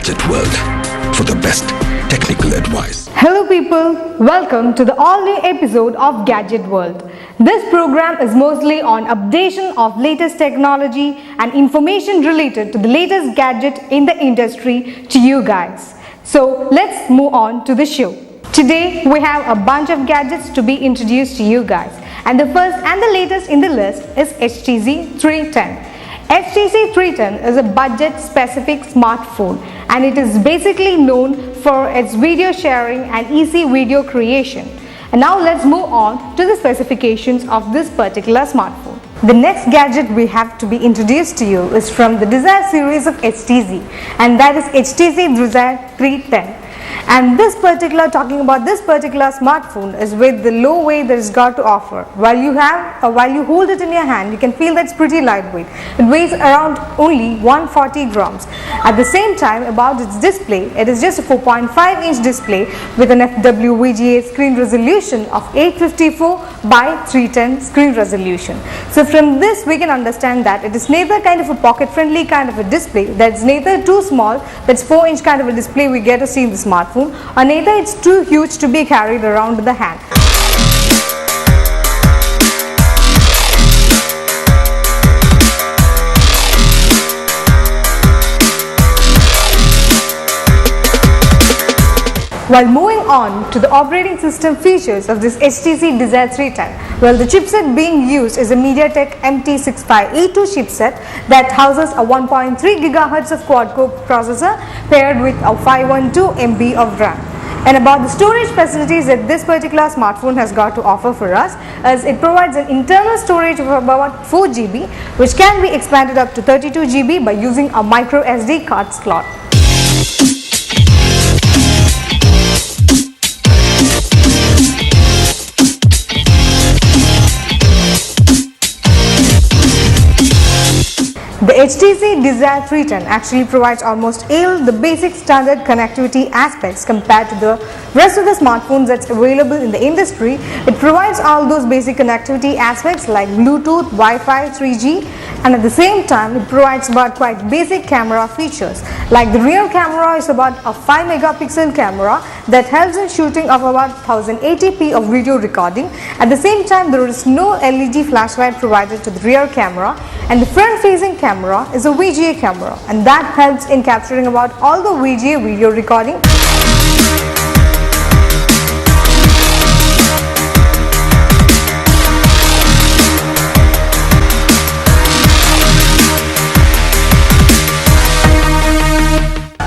Gadget World for the best technical advice. Hello people, welcome to the all-new episode of Gadget World. This program is mostly on updation of latest technology and information related to the latest gadget in the industry to you guys. So let's move on to the show. Today we have a bunch of gadgets to be introduced to you guys, and the first and the latest in the list is HTC 310. HTC 310 is a budget specific smartphone and it is basically known for its video sharing and easy video creation. And now let's move on to the specifications of this particular smartphone. The next gadget we have to be introduced to you is from the Desire series of HTC, and that is HTC Desire 310. And talking about this particular smartphone is with the low weight that it's got to offer. While you hold it in your hand, you can feel that it's pretty lightweight. It weighs around only 140 grams. At the same time, about its display, it is just a 4.5-inch display with an FWVGA screen resolution of 854 by 310 screen resolution. So from this we can understand that it is neither kind of a pocket-friendly kind of a display, that's neither too small, that's 4-inch kind of a display we get to see in the smartphone, or neither it's too huge to be carried around with the hand. While moving on to the operating system features of this HTC Desire 310, well, the chipset being used is a MediaTek MT6582 chipset that houses a 1.3 GHz of quad-core processor paired with a 512 MB of RAM. And about the storage facilities that this particular smartphone has got to offer for us, as it provides an internal storage of about 4 GB, which can be expanded up to 32 GB by using a microSD card slot. The HTC Desire 310 actually provides almost all the basic standard connectivity aspects compared to the rest of the smartphones that's available in the industry. It provides all those basic connectivity aspects like Bluetooth, Wi-Fi, 3G, and at the same time it provides about quite basic camera features. Like the rear camera is about a 5 megapixel camera that helps in shooting of about 1080p of video recording. At the same time, there is no LED flashlight provided to the rear camera, and the front facing camera is a VGA camera, and that helps in capturing about all the VGA video recording.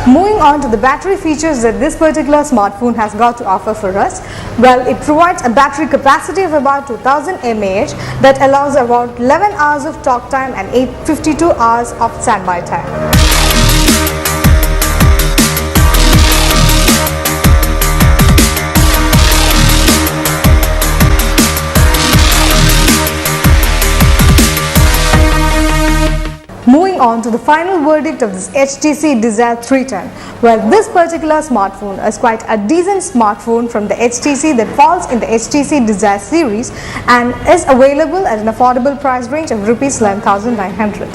Moving on to the battery features that this particular smartphone has got to offer for us, well, it provides a battery capacity of about 2000 mAh that allows about 11 hours of talk time and 52 hours of standby time. Moving on to the final verdict of this HTC Desire 310. Well, this particular smartphone is quite a decent smartphone from the HTC that falls in the HTC Desire series and is available at an affordable price range of Rs 11,900.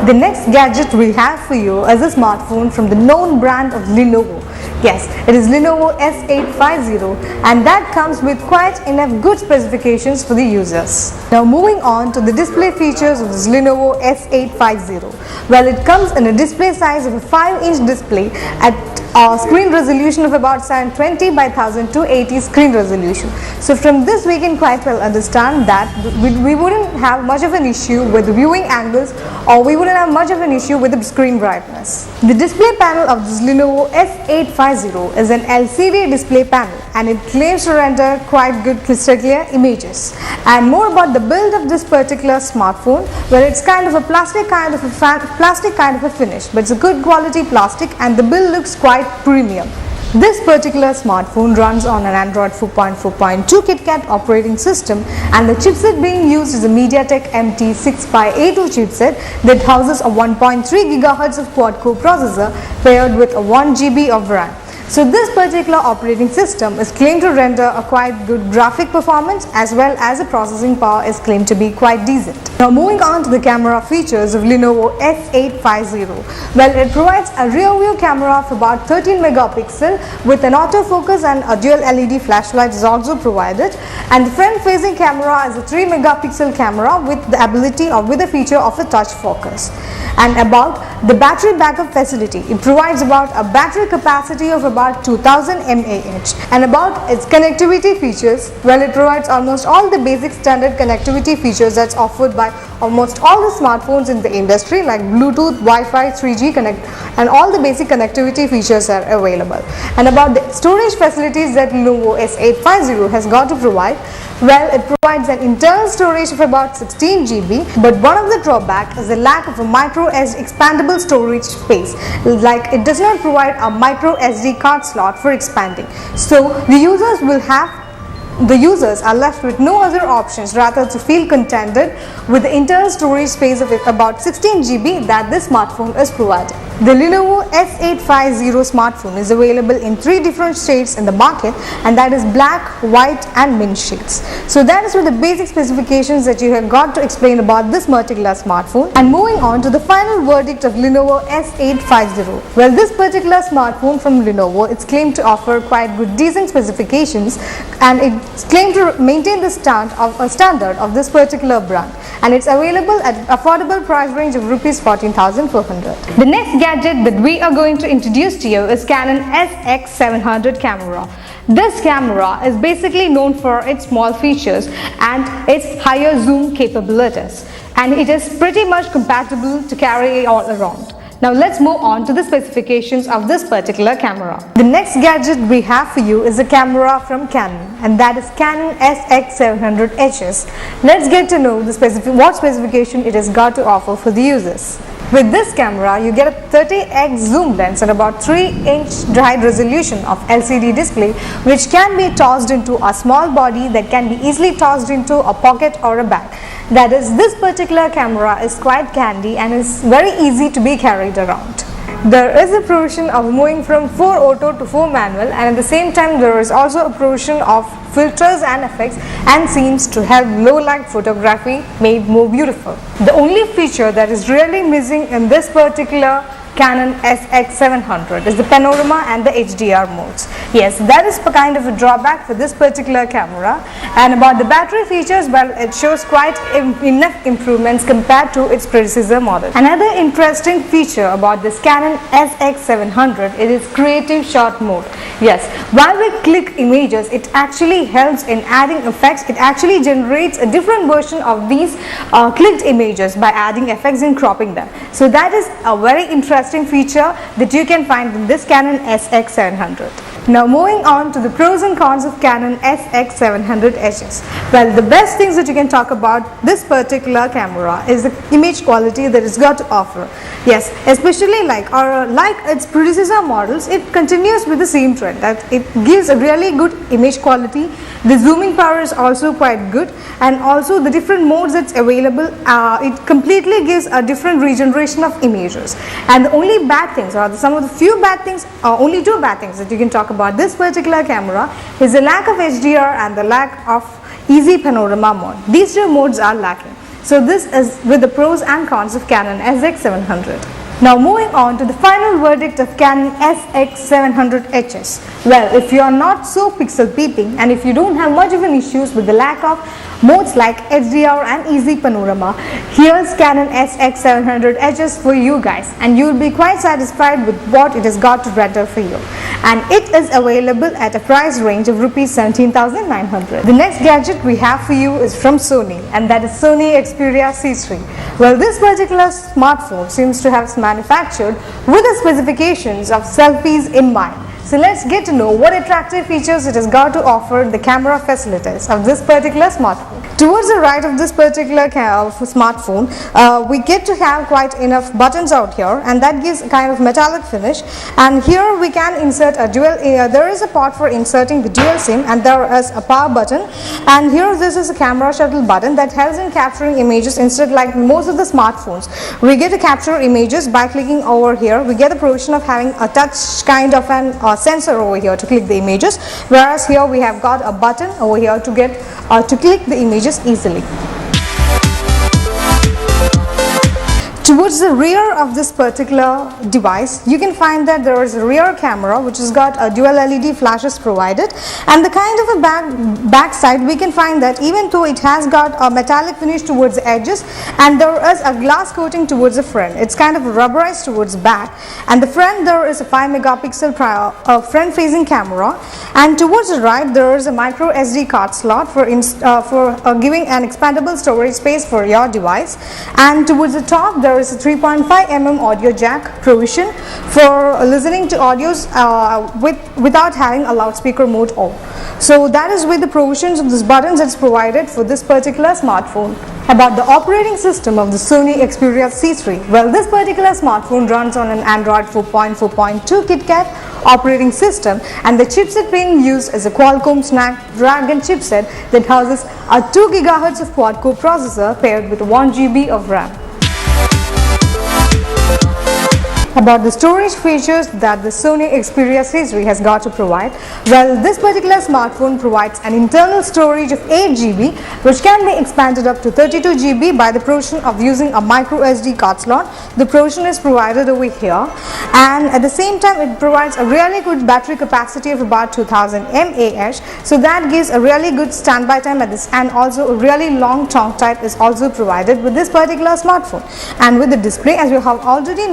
The next gadget we have for you is a smartphone from the known brand of Lenovo. Yes, it is Lenovo S850, and that comes with quite enough good specifications for the users. Now moving on to the display features of this Lenovo S850. Well, it comes in a display size of a 5-inch display at a screen resolution of about 720 by 1280 screen resolution. So from this we can quite well understand that we wouldn't have much of an issue with the viewing angles, or we wouldn't have much of an issue with the screen brightness. The display panel of this Lenovo S850 is an LCD display panel, and it claims to render quite good crystal clear images. And more about the build of this particular smartphone, well, it's kind of a plastic kind of a finish, but it's a good quality plastic, and the build looks quite premium. This particular smartphone runs on an Android 4.4.2 KitKat operating system, and the chipset being used is a MediaTek MT6582 chipset that houses a 1.3 GHz of quad-core processor paired with a 1 GB of RAM. So this particular operating system is claimed to render a quite good graphic performance, as well as the processing power is claimed to be quite decent. Now moving on to the camera features of Lenovo S850. Well, it provides a rear view camera of about 13 megapixel with an autofocus, and a dual LED flashlight is also provided, and the front facing camera is a 3 megapixel camera with the ability or with the feature of a touch focus. And about the battery backup facility, it provides about a battery capacity of about 2000 mAh. And about its connectivity features, well, it provides almost all the basic standard connectivity features that's offered by almost all the smartphones in the industry, like Bluetooth, Wi-Fi, 3G connect, and all the basic connectivity features are available. And about the storage facilities that Lenovo S850 has got to provide, well, it provides an internal storage of about 16 GB, but one of the drawbacks is the lack of a microSD expandable storage space, like it does not provide a microSD card slot for expanding. So the users are left with no other options rather to feel contented with the internal storage space of about 16 GB that this smartphone is providing. The Lenovo S850 smartphone is available in 3 different shades in the market, and that is black, white and mint shades. So that is what the basic specifications that you have got to explain about this particular smartphone. And moving on to the final verdict of Lenovo S850. Well, this particular smartphone from Lenovo, it's claimed to offer quite good decent specifications, and it's claimed to maintain the standard of this particular brand, and it's available at affordable price range of Rs 14,400. The next gadget that we are going to introduce to you is Canon SX700 camera. This camera is basically known for its small features and its higher zoom capabilities, and it is pretty much compatible to carry all around. Now let's move on to the specifications of this particular camera. The next gadget we have for you is a camera from Canon, and that is Canon SX700 HS. Let's get to know what specification it has got to offer for the users. With this camera, you get a 30x zoom lens and about 3-inch high resolution of LCD display, which can be tossed into a small body that can be easily tossed into a pocket or a bag. That is, this particular camera is quite handy and is very easy to be carried around. There is a provision of moving from 4 auto to 4 manual, and at the same time there is also a provision of filters and effects and scenes to help low light photography made more beautiful. The only feature that is really missing in this particular Canon SX700 is the Panorama and the HDR modes. Yes, that is kind of a drawback for this particular camera. And about the battery features, well, it shows quite enough improvements compared to its predecessor model. Another interesting feature about this Canon SX700 is creative shot mode. Yes, while we click images, it actually helps in adding effects. It actually generates a different version of these clicked images by adding effects and cropping them. So that is a very interesting feature that you can find in this Canon SX700. Now moving on to the pros and cons of Canon SX700 HS. Well, the best things that you can talk about this particular camera is the image quality that it's got to offer. Yes, especially like its predecessor models, it continues with the same trend that it gives a really good image quality. The zooming power is also quite good, and also the different modes that's available, it completely gives a different regeneration of images. And the only bad things, or some of the few bad things, only 2 bad things that you can talk about this particular camera is the lack of HDR and the lack of easy panorama mode. These 2 modes are lacking. So this is with the pros and cons of Canon SX700. Now moving on to the final verdict of Canon SX700 HS. Well, if you are not so pixel peeping and if you don't have much of an issues with the lack of modes like HDR and easy panorama, here's Canon SX700 HS for you guys, and you will be quite satisfied with what it has got to render for you. And it is available at a price range of Rs 17,900. The next gadget we have for you is from Sony, and that is Sony Xperia C3. Well, this particular smartphone seems to have manufactured with the specifications of selfies in mind. So let's get to know what attractive features it has got to offer the camera facilities of this particular smartphone. Towards the right of this particular smartphone, we get to have quite enough buttons out here, and that gives a kind of metallic finish. And here we can insert a dual, there is a port for inserting the dual SIM, and there is a power button. And here this is a camera shuttle button that helps in capturing images. Instead, like most of the smartphones, we get to capture images by clicking over here. We get the provision of having a touch kind of an sensor over here to click the images, whereas here we have got a button over here to get to click the images easily. Towards the rear of this particular device, you can find that there is a rear camera which has got a dual LED flashes provided, and the kind of a back side we can find that even though it has got a metallic finish towards the edges and there is a glass coating towards the front, it's kind of rubberized towards back, and the front there is a 5 megapixel front facing camera, and towards the right there is a micro SD card slot for giving an expandable storage space for your device, and towards the top there is a 3.5 mm audio jack provision for listening to audios without having a loudspeaker mode on. So that is with the provisions of these buttons that's provided for this particular smartphone. About the operating system of the Sony Xperia C3, well, this particular smartphone runs on an Android 4.4.2 KitKat operating system, and the chipset being used is a Qualcomm Snapdragon chipset that houses a 2 GHz of quad-core processor paired with 1 GB of RAM. About the storage features that the Sony Xperia C3 has got to provide, well, this particular smartphone provides an internal storage of 8 GB which can be expanded up to 32 GB by the provision of using a microSD card slot. The provision is provided over here, and at the same time it provides a really good battery capacity of about 2000 mAh, so that gives a really good standby time at this, and also a really long talk time is also provided with this particular smartphone. And with the display, as you have already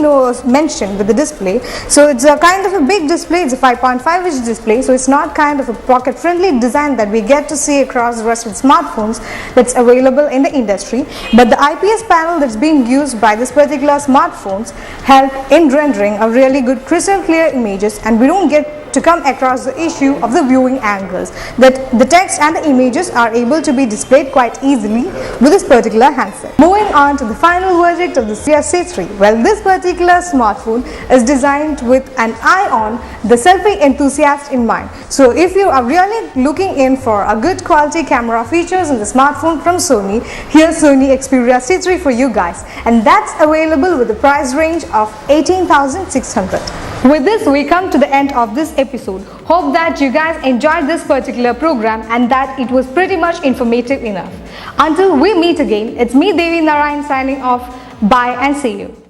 mentioned with the display, so it's a kind of a big display, it's a 5.5 inch display, so it's not kind of a pocket friendly design that we get to see across the rest of the smartphones that's available in the industry, but the IPS panel that's being used by this particular smartphones help in rendering a really good crystal clear images, and we don't get to come across the issue of the viewing angles, that the text and the images are able to be displayed quite easily with this particular handset. Moving on to the final verdict of the Xperia C3, well, this particular smartphone is designed with an eye on the selfie enthusiast in mind. So if you are really looking in for a good quality camera features in the smartphone from Sony, here's Sony Xperia C3 for you guys, and that's available with the price range of 18,600. With this, we come to the end of this episode. Hope that you guys enjoyed this particular program and that it was pretty much informative enough. Until we meet again, it's me Devi Narayan signing off. Bye and see you.